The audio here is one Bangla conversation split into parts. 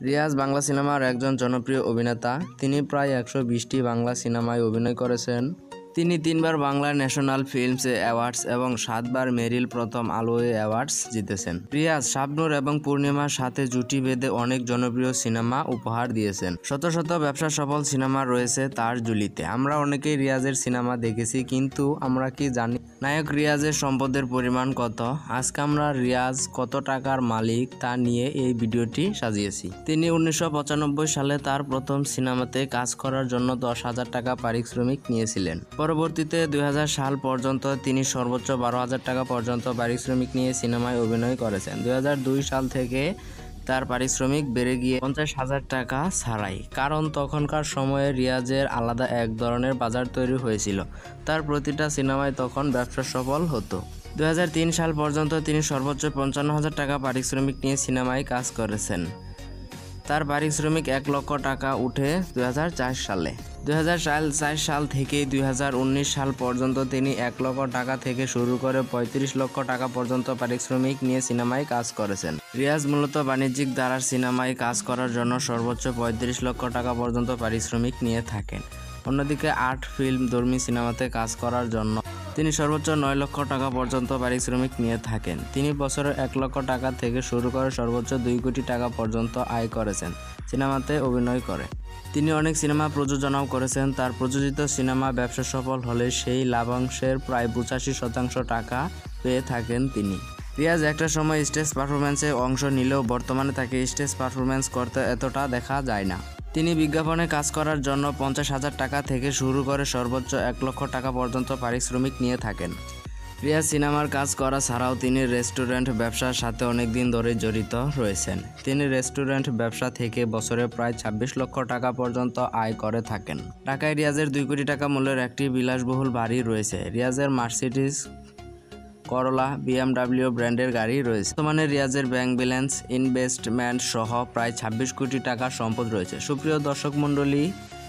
রিয়াজ বাংলা সিনেমার একজন জনপ্রিয় অভিনেতা। তিনি প্রায় 120টি বাংলা সিনেমায় অভিনয় করেছেন। তিনি 3বার বাংলা ন্যাশনাল ফিল্মস অ্যাওয়ার্ডস এবং 7বার মেরিল প্রথম আলো অ্যাওয়ার্ডস জিতেছেন। রিয়াজ শাবনূর এবং পূর্ণিমার সাথে জুটি বেঁধে অনেক জনপ্রিয় সিনেমা উপহার দিয়েছেন। শত শত ব্যবসা সফল সিনেমা রয়েছে তার ঝুলিতে। আমরা অনেকেই রিয়াজের সিনেমা দেখেছি, কিন্তু আমরা কি জানি নায়ক রিয়াজের সম্পদের পরিমাণ কত? আজকে আমরা রিয়াজ কত টাকার মালিক তা নিয়ে এই ভিডিওটি সাজিয়েছি। তিনি 1995 সালে তার প্রথম সিনেমাতে কাজ করার জন্য 10,000 টাকা পারিশ্রমিক নিয়েছিলেন। পরবর্তীতে 2000 সাল পর্যন্ত তিনি সর্বোচ্চ 12,000 টাকা পর্যন্ত পারিশ্রমিক নিয়ে সিনেমায় অভিনয় করেছেন। 2002 সাল থেকে তার পারিশ্রমিক বেড়ে গিয়ে 50,000 টাকা ছাড়াই, কারণ তখনকার সময়ে রিয়াজের আলাদা এক ধরনের বাজার তৈরি হয়েছিল। তার প্রতিটা সিনেমায় তখন ব্যবসা সফল হতো। 2003 সাল পর্যন্ত তিনি সর্বোচ্চ 55,000 টাকা পারিশ্রমিক নিয়ে সিনেমায় কাজ করেছেন। তার পারিশ্রমিক 1 লক্ষ টাকা উঠে 2004 সালে। 2004 সাল থেকে 2019 সাল পর্যন্ত তিনি 1 লক্ষ টাকা থেকে শুরু করে 35 লক্ষ টাকা পর্যন্ত পারিশ্রমিক নিয়ে সিনেমায় কাজ করেছেন। রিয়াজ মূলত বাণিজ্যিক ধারার সিনেমায় কাজ করার জন্য সর্বোচ্চ 35 লক্ষ টাকা পর্যন্ত পারিশ্রমিক নিয়ে থাকেন। অন্যদিকে আর্ট ফিল্ম ধর্মী সিনেমাতে কাজ করার জন্য তিনি সর্বোচ্চ 9 লক্ষ টাকা পর্যন্ত পারিশ্রমিক নিয়ে থাকেন। তিনি বছরে 1 লক্ষ টাকা থেকে শুরু করে সর্বোচ্চ 2 কোটি টাকা পর্যন্ত আয় করেছেন সিনেমাতে অভিনয় করে। তিনি অনেক সিনেমা প্রযোজনাও করেছেন। তার প্রযোজিত সিনেমা ব্যবসা সফল হলে সেই লাভাংশের প্রায় 85% টাকা পেয়ে থাকেন তিনি। রিয়াজ একটা সময় স্টেজ পারফরমেন্সে অংশ নিলেও বর্তমানে তাকে স্টেজ পারফরমেন্স করতে এতটা দেখা যায় না। তিনি বিজ্ঞাপনে কাজ করার জন্য 50,000 টাকা থেকে শুরু করে সর্বোচ্চ 1 লক্ষ টাকা পর্যন্ত পারিশ্রমিক নিয়ে থাকেন। রিয়াজ সিনেমার কাজ করা ছাড়াও তিনি রেস্টুরেন্ট ব্যবসার সাথে অনেকদিন ধরে জড়িত রয়েছেন। তিনি রেস্টুরেন্ট ব্যবসা থেকে বছরে প্রায় 26 লক্ষ টাকা পর্যন্ত আয় করে থাকেন। ঢাকায় রিয়াজের 2 কোটি টাকা মূল্যের একটি বিলাসবহুল বাড়ি রয়েছে। রিয়াজের মার্সিডিজ, করলা, BMW ব্র্যান্ডের গাড়ি রয়েছে। বর্তমানে রিয়াজের ব্যাংক ব্যালেন্স, ইনভেস্টমেন্ট সহ প্রায় 26 কোটি টাকার সম্পদ রয়েছে। সুপ্রিয় দর্শক মণ্ডলী,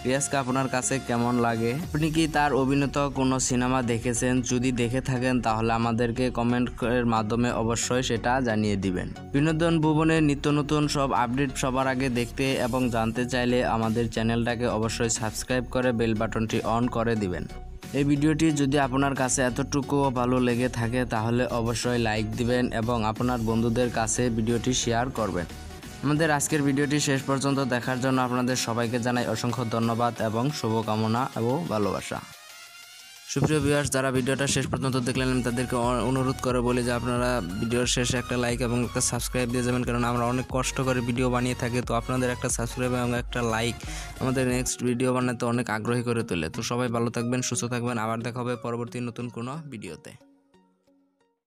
রিয়াজকে আপনার কাছে কেমন লাগে? আপনি কি তার অভিনীত কোনো সিনেমা দেখেছেন? যদি দেখে থাকেন তাহলে আমাদেরকে কমেন্টের মাধ্যমে অবশ্যই সেটা জানিয়ে দিবেন। বিনোদন ভুবনের নিত্য নতুন সব আপডেট সবার আগে দেখতে এবং জানতে চাইলে আমাদের চ্যানেলটাকে অবশ্যই সাবস্ক্রাইব করে বেল বাটনটি অন করে দিবেন। এই ভিডিওটি যদি আপনার কাছে এতটুকুও ভালো লেগে থাকে তাহলে অবশ্যই লাইক দিবেন এবং আপনার বন্ধুদের কাছে ভিডিওটি শেয়ার করবেন। আমাদের আজকের ভিডিওটি শেষ পর্যন্ত দেখার জন্য আপনাদের সবাইকে জানাই অসংখ্য ধন্যবাদ এবং শুভকামনা এবং ভালোবাসা। সুপ্রিয় ভিউয়ার্স, যারা ভিডিওটা শেষ পর্যন্ত দেখলেন আমি তাদেরকে অনুরোধ করে বলি যে আপনারা ভিডিওর শেষে একটা লাইক এবং একটা সাবস্ক্রাইব দিয়ে যাবেন, কারণ আমরা অনেক কষ্ট করে ভিডিও বানিয়ে থাকি। তো আপনাদের একটা সাবস্ক্রাইব এবং একটা লাইক আমাদের নেক্সট ভিডিও বানাতে অনেক আগ্রহী করে তোলে। তো সবাই ভালো থাকবেন, সুস্থ থাকবেন। আবার দেখা হবে পরবর্তী নতুন কোনো ভিডিওতে।